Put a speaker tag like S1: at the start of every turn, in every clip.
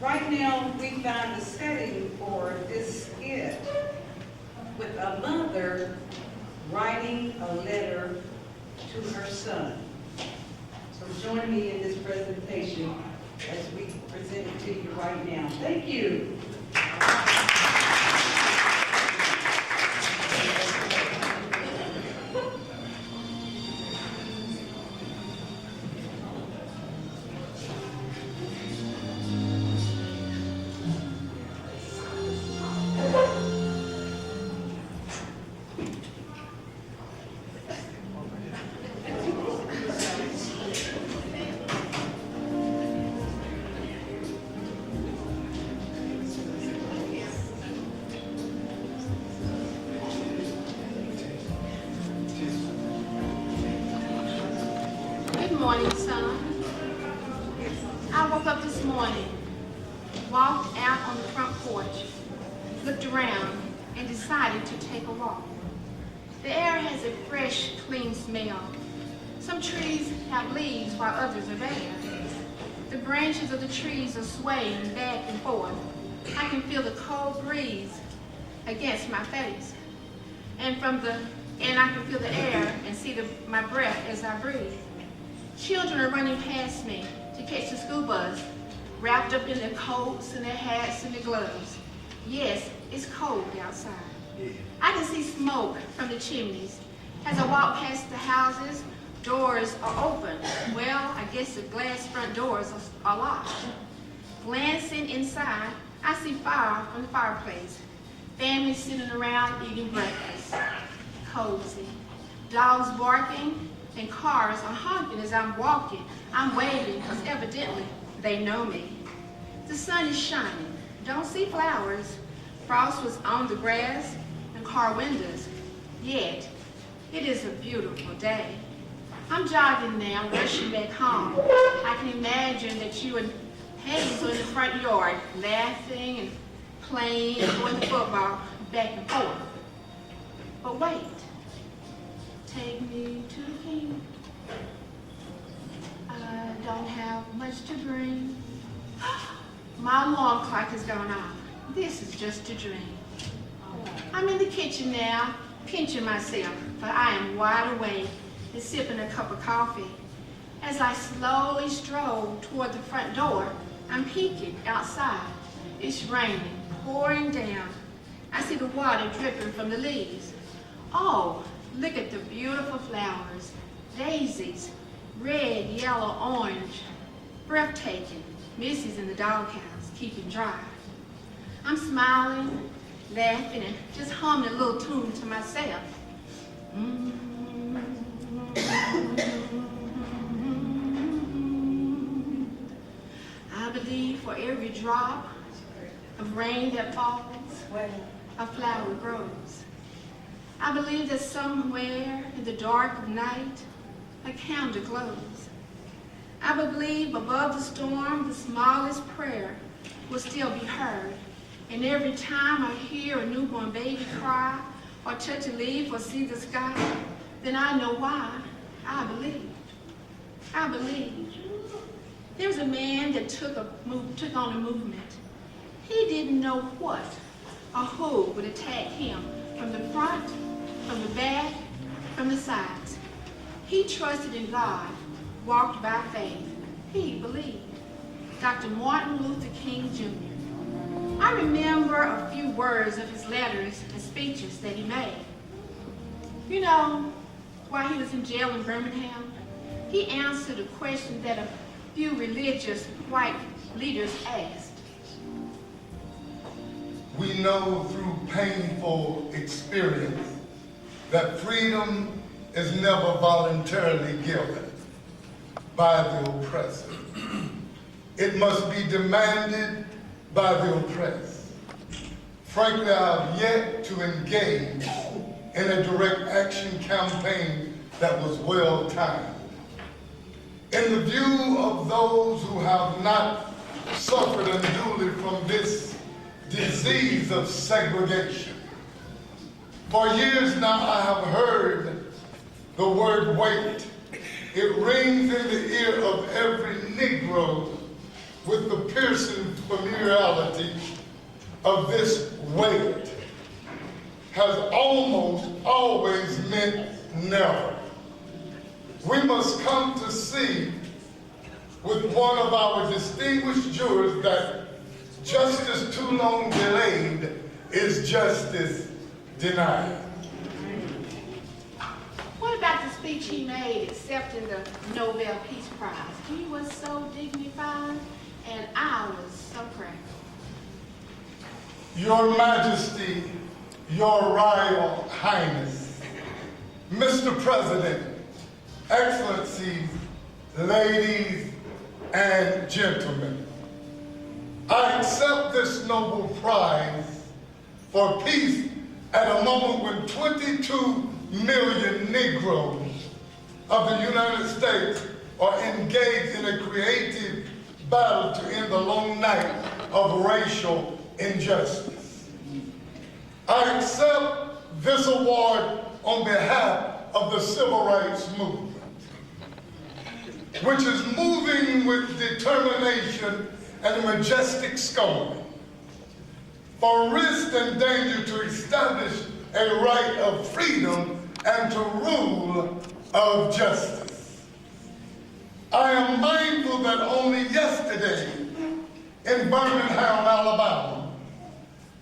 S1: Right now, we found a setting for this skit with a mother writing a letter to her son. So join me in this presentation as we present it to you right now. Thank you.
S2: Good morning, son. I woke up this morning, walked out on the front porch, looked around, and decided to take a walk. The air has a fresh, clean smell. Some trees have leaves while others are bare. The branches of the trees are swaying back and forth. I can feel the cold breeze against my face. And I can feel the air and see my breath as I breathe. Children are running past me to catch the school bus, wrapped up in their coats and their hats and their gloves. Yes, it's cold outside. I can see smoke from the chimneys. As I walk past the houses, doors are open. Well, I guess the glass front doors are locked. Glancing inside, I see fire from the fireplace. Families sitting around eating breakfast. Cozy. Dogs barking. And cars are honking as I'm walking. I'm waving because evidently they know me. The sun is shining. Don't see flowers. Frost was on the grass and car windows. Yet, it is a beautiful day. I'm jogging now, rushing back home. I can imagine that you and Hayes are in the front yard, laughing and playing and going to football back and forth. But wait. Take me to the king. I don't have much to bring. My alarm clock has gone off. This is just a dream. I'm in the kitchen now, pinching myself, but I am wide awake and sipping a cup of coffee. As I slowly stroll toward the front door, I'm peeking outside. It's raining, pouring down. I see the water dripping from the leaves. Oh, look at the beautiful flowers, daisies, red, yellow, orange, breathtaking. Missy's in the doghouse, keeping dry. I'm smiling, laughing, and just humming a little tune to myself. I believe for every drop of rain that falls, a flower grows. I believe that somewhere in the dark of night, a candle glows. I believe above the storm, the smallest prayer will still be heard. And every time I hear a newborn baby cry, or touch a leaf, or see the sky, then I know why I believe. I believe. There's a man that took on a movement. He didn't know what or who would attack him from the front, from the back, from the sides. He trusted in God, walked by faith. He believed. Dr. Martin Luther King Jr. I remember a few words of his letters and speeches that he made. You know, while he was in jail in Birmingham, he answered a question that a few religious white leaders asked.
S3: We know through painful experience that freedom is never voluntarily given by the oppressor. It must be demanded by the oppressed. Frankly, I've yet to engage in a direct action campaign that was well timed. In the view of those who have not suffered unduly from this disease of segregation, for years now I have heard the word wait. It rings in the ear of every Negro with the piercing familiarity of this weight has almost always meant never. We must come to see with one of our distinguished jurors that justice too long delayed is justice denied.
S2: What about the speech he made accepting the Nobel Peace Prize? He was so dignified, and I was so proud.
S3: Your Majesty, Your Royal Highness, Mr. President, Excellencies, ladies and gentlemen, I accept this Nobel Prize for peace at a moment when 22 million Negroes of the United States are engaged in a creative battle to end the long night of racial injustice. I accept this award on behalf of the civil rights movement, which is moving with determination and majestic scorn for risk and danger to establish a right of freedom and to rule of justice. I am mindful that only yesterday in Birmingham, Alabama,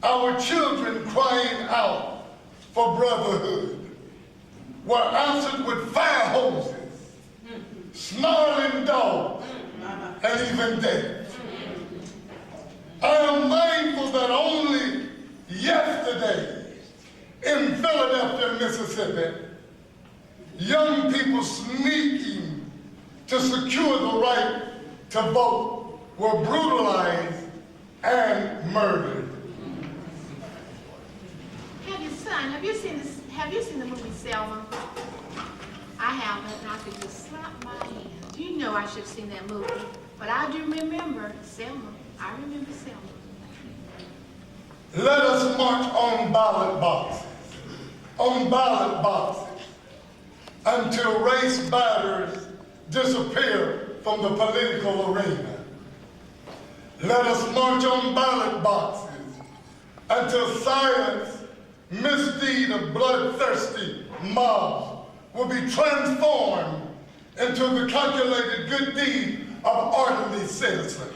S3: our children crying out for brotherhood were answered with fire hoses, snarling dogs, and even death. I am mindful that only yesterday in Philadelphia, Mississippi, young people sneaking to secure the right to vote were brutalized and murdered.
S2: Have you seen the movie Selma? I haven't, and I could just slap my hand. You know I should have seen that movie, but I do remember Selma. I remember Selma.
S3: Let us march on ballot boxes, until race batters disappear from the political arena. Let us march on ballot boxes until silence, misdeed of bloodthirsty mobs will be transformed into the calculated good deed of orderly citizens.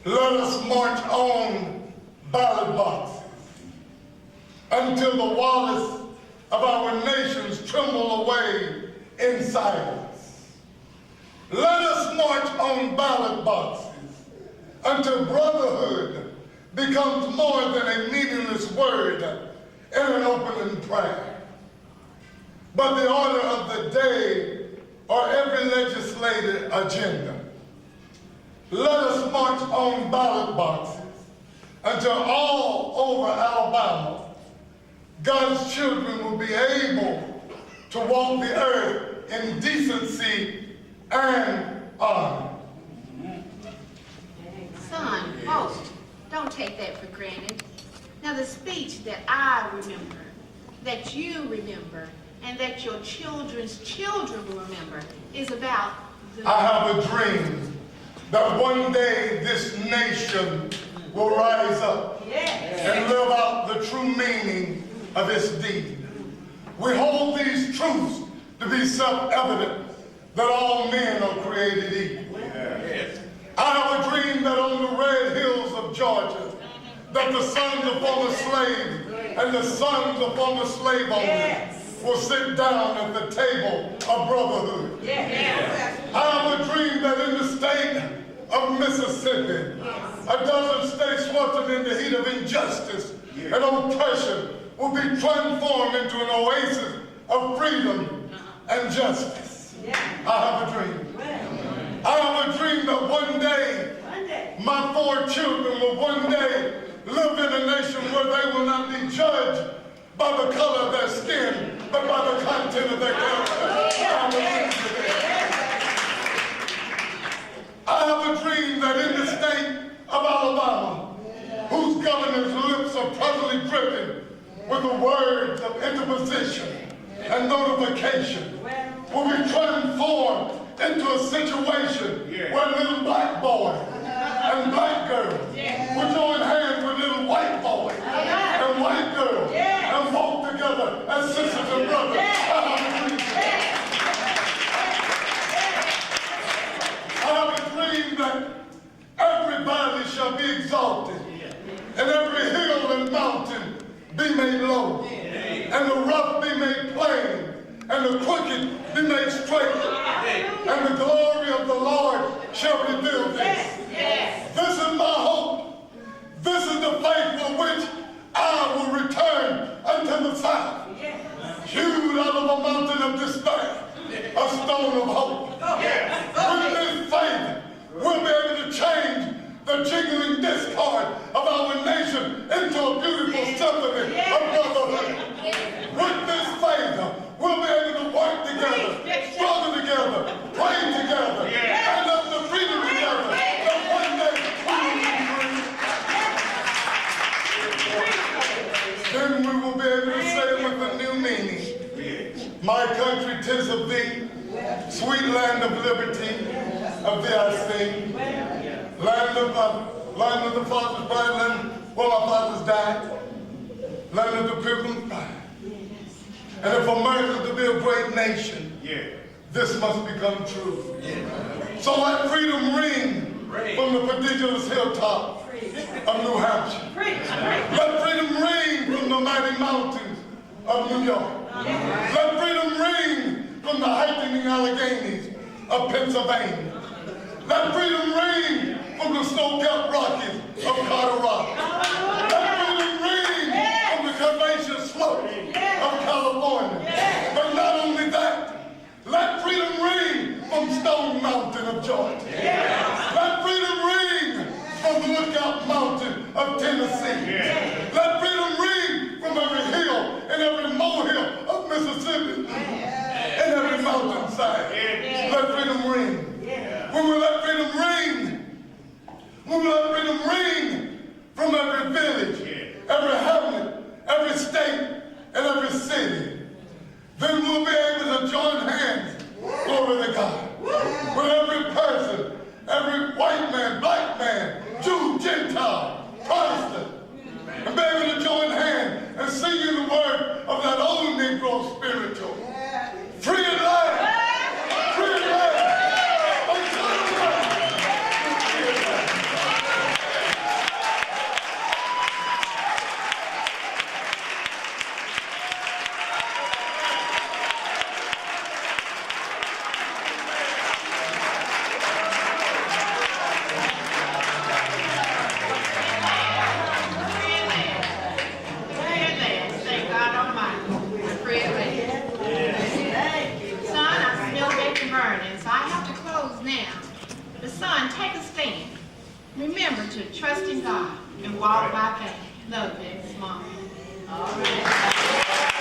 S3: Let us march on ballot boxes until the wallets of our nations tremble away in silence. Let us march on ballot boxes until brotherhood becomes more than a meaningless word in an opening prayer, but the order of the day or every legislative agenda. Let us march on ballot boxes until all over Alabama, God's children will be able to walk the earth in decency and honor.
S2: Son, oh, don't take that for granted. Now the speech that I remember, that you remember, and that your children's children will remember is about the...
S3: I have a dream that one day this nation will rise up and live out the true meaning of its deed. We hold these truths to be self-evident that all men are created equal. I have a dream that on the red hills of Georgia, that the sons of former slaves and the sons of former slave owners will sit down at the table of brotherhood. I have a dream that in the state of Mississippi, a dozen states sweltered in the heat of injustice and oppression will be transformed into an oasis of freedom and justice. I have a dream. I have a dream that one day my 4 children will one day live in a nation where they will not be judged by the color of their skin, but by the content of their character. I have a dream that in the state of Alabama, whose governor's lips are presently dripping with the words of interposition and notification, will be transformed into a situation where little black boys and black girls will join hands with little white boys and white girls and walk together as sisters and brothers. I have a dream that every valley shall be exalted, and every hill and mountain be made low, and the rough be made plain, and the crooked be made straight, and the glory of the Lord shall reveal this. This is my hope. This is the faith with which I will return unto the south, hewed out of a mountain of despair, a stone of hope. With this faith, we'll be able to change the jingling discord of our nation into a beautiful symphony of brotherhood. With this faith, we'll be able to work together, struggle together, pray together, and up the freedom together. That one day we will be free. Then we will be able to say with a new meaning, my country, 'tis of thee, sweet land of liberty, of thee I sing. Land of the fathers' pride, land where my fathers died, land of the pilgrims' pride. And if America to be a great nation, this must become true. So let freedom ring from the prodigious hilltop of New Hampshire. Let freedom ring from the mighty mountains of New York. Let freedom ring from the heightening Alleghenies of Pennsylvania. Let freedom ring from the snow-capped Rockies of Colorado. Let freedom ring from the curvaceous slopes of California. But not only that, let freedom ring from Stone Mountain of Georgia. Let freedom ring from the Lookout Mountain of Tennessee. Let freedom ring from every hill and every molehill of Mississippi and every mountainside. Let freedom ring. When we let freedom ring, when we let freedom ring from every village, every hamlet, every state, and every city, then we'll be able to join hands, glory to God, with every person, every white man, black man, Jew, Gentile, Protestant, and be able to join hands and sing you the word of that old Negro spiritual. Free at last! Free at last!
S2: Remember to trust in God and walk by faith. Love you, Mom. All right.